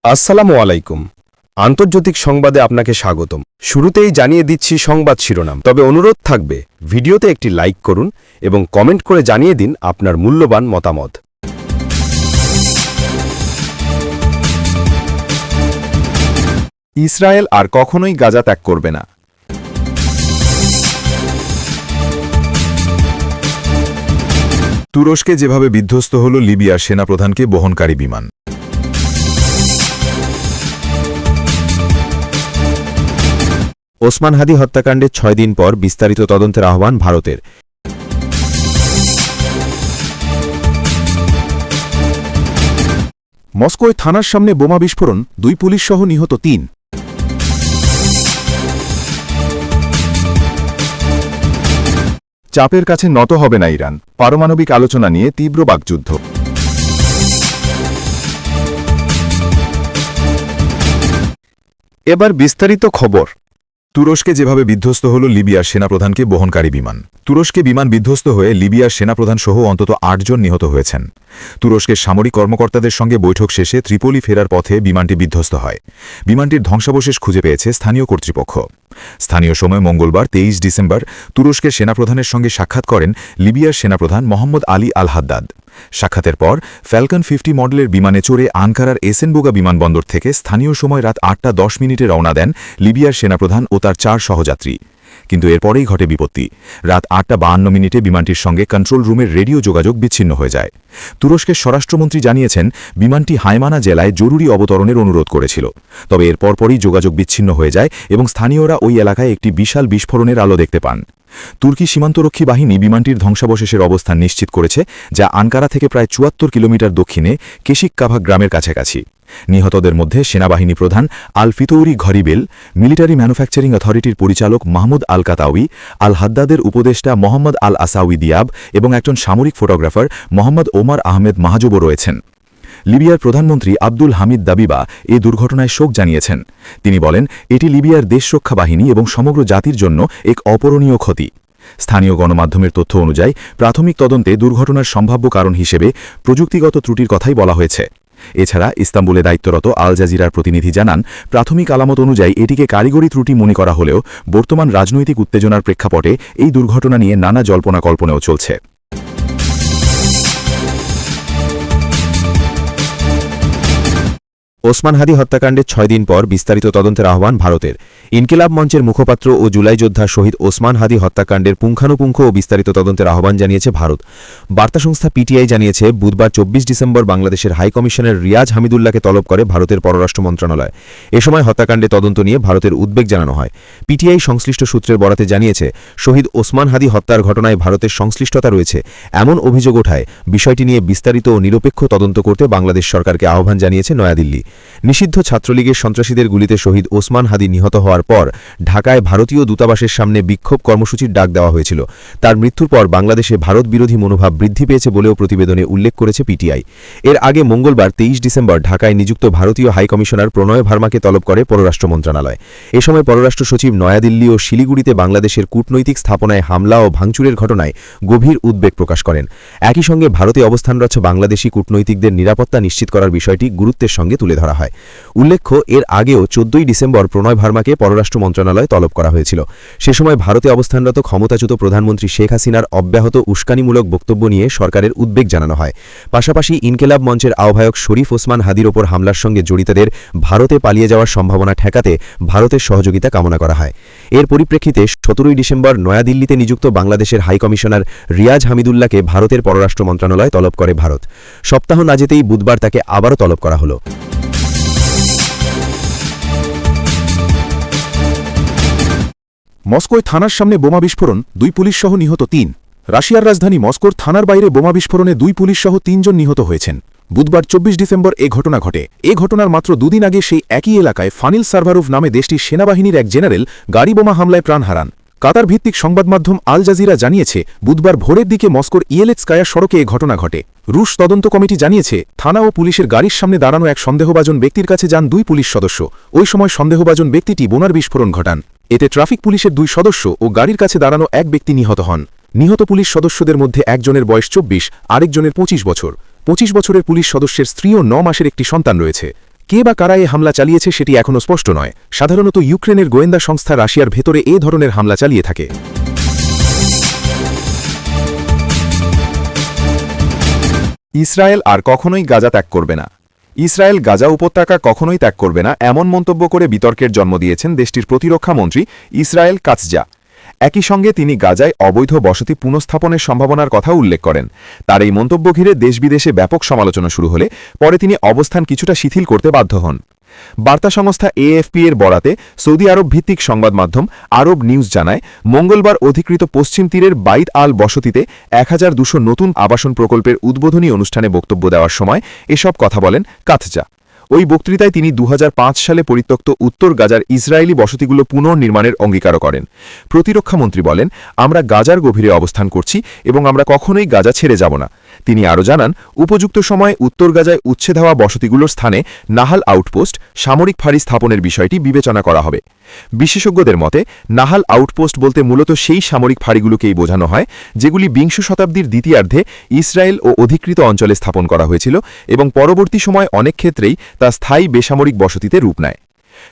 আসসালামু আলাইকুম। আন্তর্জাতিক সংবাদে আপনাকে স্বাগতম। শুরুতেই জানিয়ে দিচ্ছি সংবাদ শিরোনাম, তবে অনুরোধ থাকবে ভিডিওতে একটি লাইক করুন এবং কমেন্ট করে জানিয়ে দিন আপনার মূল্যবান মতামত। ইসরায়েল আর কখনোই গাজা ত্যাগ করবে না। তুরস্কে যেভাবে বিধ্বস্ত হল লিবিয়ার সেনাপ্রধানকে বহনকারী বিমান। ওসমান হাদি হত্যাকাণ্ডের 6 দিন পর বিস্তারিত তদন্তের আহ্বান ভারতের। মস্কোয় থানার সামনে বোমা বিস্ফোরণ, 2 পুলিশসহ নিহত 3। চাপের কাছে নত হবে না ইরান, পারমাণবিক আলোচনা নিয়ে তীব্র বাকযুদ্ধ। এবার বিস্তারিত খবর। তুরস্কে যেভাবে বিধ্বস্ত হল লিবিয়ার সেনাপ্রধানকে বহনকারী বিমান। তুরস্কে বিমান বিধ্বস্ত হয়ে লিবিয়ার সেনাপ্রধান সহ অন্তত 8 জন নিহত হয়েছেন। তুরস্কের সামরিক কর্মকর্তাদের সঙ্গে বৈঠক শেষে ত্রিপোলি ফেরার পথে বিমানটি বিধ্বস্ত হয়। বিমানটির ধ্বংসাবশেষ খুঁজে পেয়েছে স্থানীয় কর্তৃপক্ষ। স্থানীয় সময় মঙ্গলবার 23 ডিসেম্বর তুরস্কের সেনাপ্রধানের সঙ্গে সাক্ষাৎ করেন লিবিয়ার সেনাপ্রধান মোহাম্মদ আলী আল হাদ্দাদ। সাক্ষাতের পর ফ্যালকন 50 মডেলের বিমানে চড়ে আনকারার এসেনবোগা বিমানবন্দর থেকে স্থানীয় সময় রাত 8:10 রওনা দেন লিবিয়ার সেনাপ্রধান ও তার 4 সহযাত্রী। কিন্তু এরপরেই ঘটে বিপত্তি। রাত 8:52 বিমানটির সঙ্গে কন্ট্রোল রুমের রেডিও যোগাযোগ বিচ্ছিন্ন হয়ে যায়। তুরস্কের স্বরাষ্ট্রমন্ত্রী জানিয়েছেন, বিমানটি হাইমানা জেলায় জরুরি অবতরণের অনুরোধ করেছিল। তবে এর পরপরই যোগাযোগ বিচ্ছিন্ন হয়ে যায় এবং স্থানীয়রা ওই এলাকায় একটি বিশাল বিস্ফোরণের আলো দেখতে পান। তুর্কি সীমান্তরক্ষী বাহিনী বিমানটির ধ্বংসাবশেষের অবস্থান নিশ্চিত করেছে, যা আনকারা থেকে প্রায় 74 কিলোমিটার দক্ষিণে কেশিককাভা গ্রামের কাছাকাছি। নিহতদের মধ্যে সেনাবাহিনী প্রধান আল ফিতৌরি ঘরিবেল, মিলিটারি ম্যানুফ্যাকচারিং অথরিটির পরিচালক মাহমুদ আল কাতাউই, আল হাদ্দাদের উপদেষ্টা মোহাম্মদ আল আসাউই দিয়াব এবং একজন সামরিক ফটোগ্রাফার মোহাম্মদ ওমর আহমেদ মাহাজুবও রয়েছেন। লিবিয়ার প্রধানমন্ত্রী আব্দুল হামিদ দাবিবা এ দুর্ঘটনায় শোক জানিয়েছেন। তিনি বলেন, এটি লিবিয়ার দেশরক্ষা বাহিনী এবং সমগ্র জাতির জন্য এক অপূরণীয় ক্ষতি। স্থানীয় গণমাধ্যমের তথ্য অনুযায়ী প্রাথমিক তদন্তে দুর্ঘটনার সম্ভাব্য কারণ হিসেবে প্রযুক্তিগত ত্রুটির কথাই বলা হয়েছে। এছাড়া ইস্তাম্বুলে দায়িত্বরত আল জাজিরার প্রতিনিধি জানান, প্রাথমিক আলামত অনুযায়ী এটিকে কারিগরি ত্রুটি মনে করা হলেও বর্তমান রাজনৈতিক উত্তেজনার প্রেক্ষাপটে এই দুর্ঘটনা নিয়ে নানা জল্পনা কল্পনাও চলছে। ওসমান হাদি হত্যাকাণ্ডের 6 দিন পর বিস্তারিত তদন্তের আহ্বান ভারতের। ইনকিলাব মঞ্চের মুখপাত্র ও জুলাই যোদ্ধা শহীদ ওসমান হাদি হত্যাকাণ্ডের পুঙ্খানুপুঙ্খ ও বিস্তারিত তদন্তের আহ্বান জানিয়েছে ভারত। বার্তা সংস্থা পিটিআই জানিয়েছে, বুধবার 24 ডিসেম্বর বাংলাদেশের হাইকমিশনার রিয়াজ হামিদুল্লাহকে তলব করে ভারতের পররাষ্ট্র মন্ত্রণালয়। এ সময় হত্যাকাণ্ডে তদন্ত নিয়ে ভারতের উদ্বেগ জানানো হয়। পিটিআই সংশ্লিষ্ট সূত্রের বরাতে জানিয়েছে, শহীদ ওসমান হাদি হত্যার ঘটনায় ভারতের সংশ্লিষ্টতা রয়েছে এমন অভিযোগ ওঠায় বিষয়টি নিয়ে বিস্তারিত ও নিরপেক্ষ তদন্ত করতে বাংলাদেশ সরকারকে আহ্বান জানিয়েছে নয়াদিল্লি। নিষিদ্ধ ছাত্রলীগের সন্ত্রাসীদের গুলিতে শহীদ ওসমান হাদি নিহত হওয়ার পর ঢাকায় ভারতীয় দূতাবাসের সামনে বিক্ষোভ কর্মসূচির ডাক দেওয়া হয়েছিল। তার মৃত্যুর পর বাংলাদেশে ভারত বিরোধী মনোভাব বৃদ্ধি পেয়েছে বলেও প্রতিবেদনে উল্লেখ করেছে পিটিআই। এর আগে মঙ্গলবার 23 ডিসেম্বর ঢাকায় নিযুক্ত ভারতীয় হাইকমিশনার প্রণয় ভার্মাকে তলব করে পররাষ্ট্র মন্ত্রণালয়। এ সময় পররাষ্ট্র সচিব নয়াদিল্লি ও শিলিগুড়িতে বাংলাদেশের কূটনৈতিক স্থাপনায় হামলা ও ভাঙচুরের ঘটনায় গভীর উদ্বেগ প্রকাশ করেন। একই সঙ্গে ভারতে অবস্থানরত বাংলাদেশি কূটনৈতিকদের নিরাপত্তা নিশ্চিত করার বিষয়টি গুরুত্বের সঙ্গে তুলে ধরা হয়। উল্লেখ্য, এর আগেও 14 ডিসেম্বর প্রণয় ভার্মাকে পররাষ্ট্র মন্ত্রণালয় তলব করা হয়েছিল। সে সময় ভারতে অবস্থানরত ক্ষমতাচ্যুত প্রধানমন্ত্রী শেখ হাসিনার অব্যাহত উস্কানিমূলক বক্তব্য নিয়ে সরকারের উদ্বেগ জানানো হয়। পাশাপাশি ইনকিলাব মঞ্চের আহ্বায়ক শরীফ ওসমান হাদির ওপর হামলার সঙ্গে জড়িতদের ভারতে পালিয়ে যাওয়ার সম্ভাবনা ঠেকাতে ভারতের সহযোগিতা কামনা করা হয়। এর পরিপ্রেক্ষিতে 17 ডিসেম্বর নয়াদিল্লিতে নিযুক্ত বাংলাদেশের হাইকমিশনার রিয়াজ হামিদুল্লাহকে ভারতের পররাষ্ট্র মন্ত্রণালয় তলব করে ভারত। সপ্তাহ না যেতেই বুধবার তাকে আবারও তলব করা হল। মস্কোয় থানার সামনে বোমা বিস্ফোরণ, 2 পুলিশসহ নিহত 3। রাশিয়ার রাজধানী মস্কোর থানার বাইরে বোমা বিস্ফোরণে 2 পুলিশসহ 3 জন নিহত হয়েছেন। বুধবার 24 ডিসেম্বর এ ঘটনা ঘটে। এ ঘটনার মাত্র 2 দিন আগে সেই একই এলাকায় ফানিল সার্ভারোভ নামে দেশটির সেনাবাহিনীর এক জেনারেল গাড়ি বোমা হামলায় প্রাণ হারান। কাতার ভিত্তিক সংবাদমাধ্যম আল জাজিরা জানিয়েছে, বুধবার ভোরের দিকে মস্কোর ইয়েলেৎস্কায়া সড়কে এ ঘটনা ঘটে। রুশ তদন্ত কমিটি জানিয়েছে, থানা ও পুলিশের গাড়ির সামনে দাঁড়ানো এক সন্দেহভাজন ব্যক্তির কাছে যান 2 পুলিশ সদস্য। ওই সময় সন্দেহভাজন ব্যক্তিটি বোমার বিস্ফোরণ ঘটান। এতে ট্রাফিক পুলিশের 2 সদস্য ও গাড়ির কাছে দাঁড়ানো এক ব্যক্তি নিহত হন। নিহত পুলিশ সদস্যদের মধ্যে একজনের বয়স 24, আরেকজনের 25 বছর। 25 বছরের পুলিশ সদস্যের স্ত্রী ও 9 মাসের একটি সন্তান রয়েছে। কে বা কারা এ হামলা চালিয়েছে সেটি এখনও স্পষ্ট নয়। সাধারণত ইউক্রেনের গোয়েন্দা সংস্থা রাশিয়ার ভেতরে এ ধরনের হামলা চালিয়ে থাকে। ইসরায়েল আর কখনোই গাজা ত্যাগ করবে না। ইসরায়েল গাজা উপত্যকা কখনোই ত্যাগ করবে না এমন মন্তব্য করে বিতর্কের জন্ম দিয়েছেন দেশটির প্রতিরক্ষা মন্ত্রী ইসরায়েল কাৎজা। একই সঙ্গে তিনি গাজায় অবৈধ বসতি পুনঃস্থাপনের সম্ভাবনার কথা উল্লেখ করেন। তার এই মন্তব্য ঘিরে দেশবিদেশে ব্যাপক সমালোচনা শুরু হলে পরে তিনি অবস্থান কিছুটা শিথিল করতে বাধ্য হন। বার্তা সংস্থা এএফপি এর বরাতে সৌদি আরব ভিত্তিক সংবাদ মাধ্যম আরব নিউজ জানায়, মঙ্গলবার অধিকৃত পশ্চিম তীরের বাইত আল বসতিতে 1200 নতুন আবাসন প্রকল্পের উদ্বোধনী অনুষ্ঠানে বক্তব্য দেওয়ার সময় এসব কথা বলেন কাৎজা। ওই বক্তৃতায় তিনি 2005 সালে পরিত্যক্ত উত্তর গাজার ইসরায়েলি বসতিগুলো পুনর্নির্মাণের অঙ্গীকারও করেন। প্রতিরক্ষামন্ত্রী বলেন, আমরা গাজার গভীরে অবস্থান করছি এবং আমরা কখনোই গাজা ছেড়ে যাব না। তিনি আরও জানান, উপযুক্ত সময়ে উত্তর গাজায় উচ্ছেদ হওয়া বসতিগুলোর স্থানে নাহাল আউটপোস্ট সামরিক ফাঁড়ি স্থাপনের বিষয়টি বিবেচনা করা হবে। বিশেষজ্ঞদের মতে নাহাল আউটপোস্ট বলতে মূলত সেই সামরিক ফাঁড়িগুলোকেই বোঝানো হয় যেগুলি 20 শতাব্দীর দ্বিতীয়ার্ধে ইসরায়েল ও অধিকৃত অঞ্চলে স্থাপন করা হয়েছিল এবং পরবর্তী সময় অনেক ক্ষেত্রেই তা স্থায়ী বেসামরিক বসতিতে রূপ নেয়।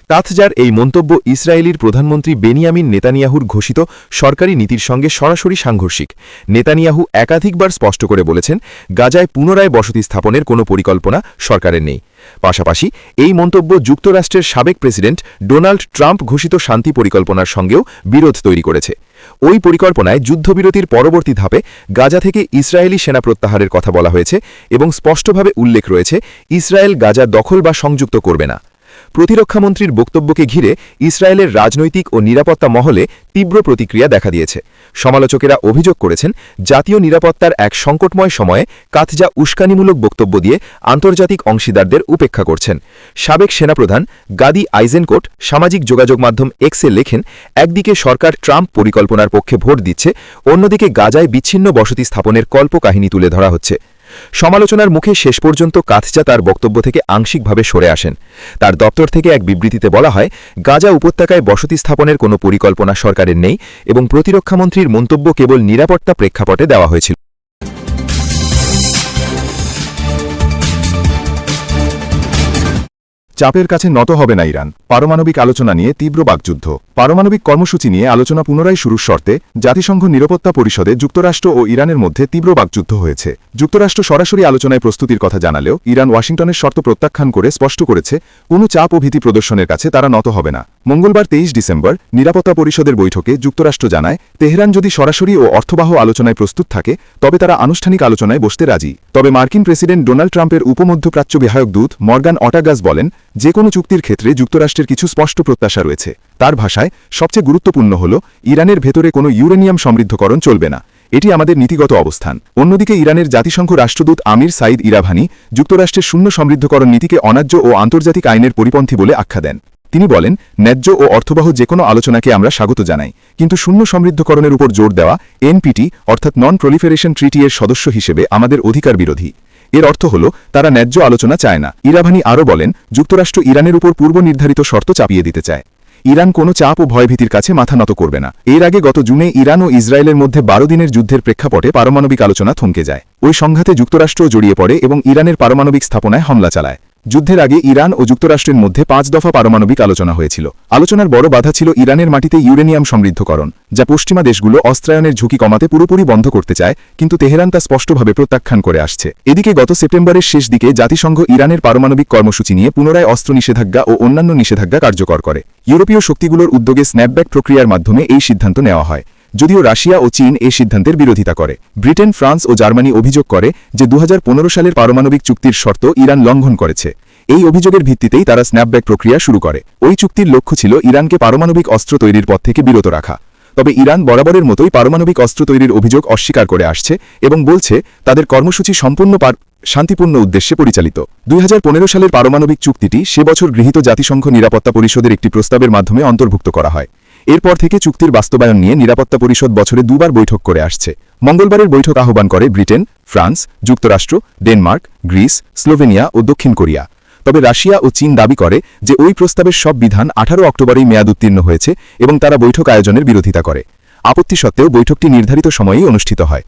কাৎজার এই মন্তব্য ইসরায়েলির প্রধানমন্ত্রী বেনিয়ামিন নেতানিয়াহুর ঘোষিত সরকারি নীতির সঙ্গে সরাসরি সাংঘর্ষিক। নেতানিয়াহু একাধিকবার স্পষ্ট করে বলেছেন, গাজায় পুনরায় বসতি স্থাপনের কোনো পরিকল্পনা সরকারের নেই। পাশাপাশি এই মন্তব্য যুক্তরাষ্ট্রের সাবেক প্রেসিডেন্ট ডোনাল্ড ট্রাম্প ঘোষিত শান্তি পরিকল্পনার সঙ্গেও বিরোধ তৈরি করেছে। ওই পরিকল্পনায় যুদ্ধবিরতির পরবর্তী ধাপে গাজা থেকে ইসরায়েলি সেনা প্রত্যাহারের কথা বলা হয়েছে এবং স্পষ্টভাবে উল্লেখ রয়েছে, ইসরায়েল গাজা দখল বা সংযুক্ত করবে না। প্রতিরক্ষামন্ত্রীর বক্তব্যকে ঘিরে ইসরায়েলের রাজনৈতিক ও নিরাপত্তা মহলে তীব্র প্রতিক্রিয়া দেখা দিয়েছে। সমালোচকেরা অভিযোগ করেছেন, জাতীয় নিরাপত্তার এক সংকটময় সময়ে কাৎজা উস্কানিমূলক বক্তব্য দিয়ে আন্তর্জাতিক অংশীদারদের উপেক্ষা করছেন। সাবেক সেনাপ্রধান গাদি আইজেনকোট সামাজিক যোগাযোগ মাধ্যম এক্সে লেখেন, একদিকে সরকার ট্রাম্প পরিকল্পনার পক্ষে ভোট দিচ্ছে, অন্যদিকে গাজায় বিচ্ছিন্ন বসতি স্থাপনের কল্পকাহিনী তুলে ধরা হচ্ছে। সমালোচনার মুখে শেষ পর্যন্ত কাৎজা তার বক্তব্য থেকে আংশিকভাবে সরে আসেন। তার দপ্তর থেকে এক বিবৃতিতে বলা হয়, গাজা উপত্যকায় বসতি স্থাপনের কোনো পরিকল্পনা সরকারের নেই এবং প্রতিরক্ষামন্ত্রীর মন্তব্য কেবল নিরাপত্তা প্রেক্ষাপটে দেওয়া হয়েছিল। চাপের কাছে নত হবে না ইরান, পারমাণবিক আলোচনা নিয়ে তীব্র বাকযুদ্ধ। পারমাণবিক কর্মসূচি নিয়ে আলোচনা পুনরায় শুরুর শর্তে জাতিসংঘ নিরাপত্তা পরিষদে যুক্তরাষ্ট্র ও ইরানের মধ্যে তীব্র বাকযুদ্ধ হয়েছে। যুক্তরাষ্ট্র সরাসরি আলোচনায় প্রস্তুতির কথা জানালেও ইরান ওয়াশিংটনের শর্ত প্রত্যাখ্যান করে স্পষ্ট করেছে, কোনো চাপ ও ভীতি প্রদর্শনের কাছে তারা নত হবে না। মঙ্গলবার 23 ডিসেম্বর নিরাপত্তা পরিষদের বৈঠকে যুক্তরাষ্ট্র জানায়, তেহরান যদি সরাসরি ও অর্থবাহ আলোচনায় প্রস্তুত থাকে তবে তারা আনুষ্ঠানিক আলোচনায় বসতে রাজি। তবে মার্কিন প্রেসিডেন্ট ডোনাল্ড ট্রাম্পের উপমধ্যপ্রাচ্য বিধায়ক দূত মর্গান অটাগাস বলেন, যে কোনো চুক্তির ক্ষেত্রে যুক্তরাষ্ট্রের কিছু স্পষ্ট প্রত্যাশা রয়েছে। তার ভাষায়, সবচেয়ে গুরুত্বপূর্ণ হল ইরানের ভেতরে কোনো ইউরেনিয়াম সমৃদ্ধকরণ চলবে না। এটি আমাদের নীতিগত অবস্থান। অন্যদিকে ইরানের জাতিসংঘ রাষ্ট্রদূত আমির সাইদ ইরাভানি যুক্তরাষ্ট্রের শূন্য সমৃদ্ধকরণ নীতিকে অন্যায্য ও আন্তর্জাতিক আইনের পরিপন্থী বলে আখ্যা দেন। তিনি বলেন, ন্যায্য ও অর্থবহ যে কোনো আলোচনাকে আমরা স্বাগত জানাই, কিন্তু শূন্য সমৃদ্ধকরণের উপর জোর দেওয়া এনপিটি অর্থাৎ নন প্রলিফারেশন ট্রিটি এর সদস্য হিসেবে আমাদের অধিকার বিরোধী। এর অর্থ হল তারা ন্যায্য আলোচনা চায় না। ইরাভানি আরও বলেন, যুক্তরাষ্ট্র ইরানের উপর পূর্ব নির্ধারিত শর্ত চাপিয়ে দিতে চায়। ইরান কোনো চাপ ও ভয়ভীতির কাছে মাথা নত করবে না। এর আগে গত জুনে ইরান ও ইসরায়েলের মধ্যে 12 দিনের যুদ্ধের প্রেক্ষাপটে পারমাণবিক আলোচনা থমকে যায়। ওই সংঘাতে যুক্তরাষ্ট্রও জড়িয়ে পড়ে এবং ইরানের পারমাণবিক স্থাপনায় হামলা চালায়। যুদ্ধের আগে ইরান ও যুক্তরাষ্ট্রের মধ্যে 5 দফা পারমাণবিক আলোচনা হয়েছিল। আলোচনার বড় বাধা ছিল ইরানের মাটিতে ইউরেনিয়াম সমৃদ্ধকরণ, যা পশ্চিমা দেশগুলো অস্ত্রায়নের ঝুঁকি কমাতে পুরোপুরি বন্ধ করতে চায়, কিন্তু তেহরান তা স্পষ্টভাবে প্রত্যাখ্যান করে আসছে। এদিকে গত সেপ্টেম্বরের শেষ দিকে জাতিসংঘ ইরানের পারমাণবিক কর্মসূচি নিয়ে পুনরায় অস্ত্র নিষেধাজ্ঞা ও অন্যান্য নিষেধাজ্ঞা কার্যকর করে। ইউরোপীয় শক্তিগুলোর উদ্যোগে স্ন্যাপব্যাক প্রক্রিয়ার মাধ্যমে এই সিদ্ধান্ত নেওয়া হয়, যদিও রাশিয়া ও চীন এই সিদ্ধান্তের বিরোধিতা করে। ব্রিটেন, ফ্রান্স ও জার্মানি অভিযোগ করে যে 2015 সালের পারমাণবিক চুক্তির শর্ত ইরান লঙ্ঘন করেছে। এই অভিযোগের ভিত্তিতেই তারা স্ন্যাপব্যাক প্রক্রিয়া শুরু করে। ওই চুক্তির লক্ষ্য ছিল ইরানকে পারমাণবিক অস্ত্র তৈরির পথ থেকে বিরত রাখা। তবে ইরান বরাবরের মতোই পারমাণবিক অস্ত্র তৈরির অভিযোগ অস্বীকার করে আসছে এবং বলছে তাদের কর্মসূচি সম্পূর্ণ শান্তিপূর্ণ উদ্দেশ্যে পরিচালিত। 2015 সালের পারমাণবিক চুক্তিটি সে বছর গৃহীত জাতিসংঘ নিরাপত্তা পরিষদের একটি প্রস্তাবের মাধ্যমে অন্তর্ভুক্ত করা হয়। এরপর থেকে চুক্তির বাস্তবায়ন নিয়ে নিরাপত্তা পরিষদ বছরে 2 বার বৈঠক করে আসছে। মঙ্গলবারের বৈঠক আহ্বান করে ব্রিটেন, ফ্রান্স, যুক্তরাষ্ট্র, ডেনমার্ক, গ্রিস, স্লোভেনিয়া ও দক্ষিণ কোরিয়া। তবে রাশিয়া ও চীন দাবি করে যে ওই প্রস্তাবের সব বিধান 18 অক্টোবরেই মেয়াদ উত্তীর্ণ হয়েছে এবং তারা বৈঠক আয়োজনের বিরোধিতা করে। আপত্তি সত্ত্বেও বৈঠকটি নির্ধারিত সময়েই অনুষ্ঠিত হয়।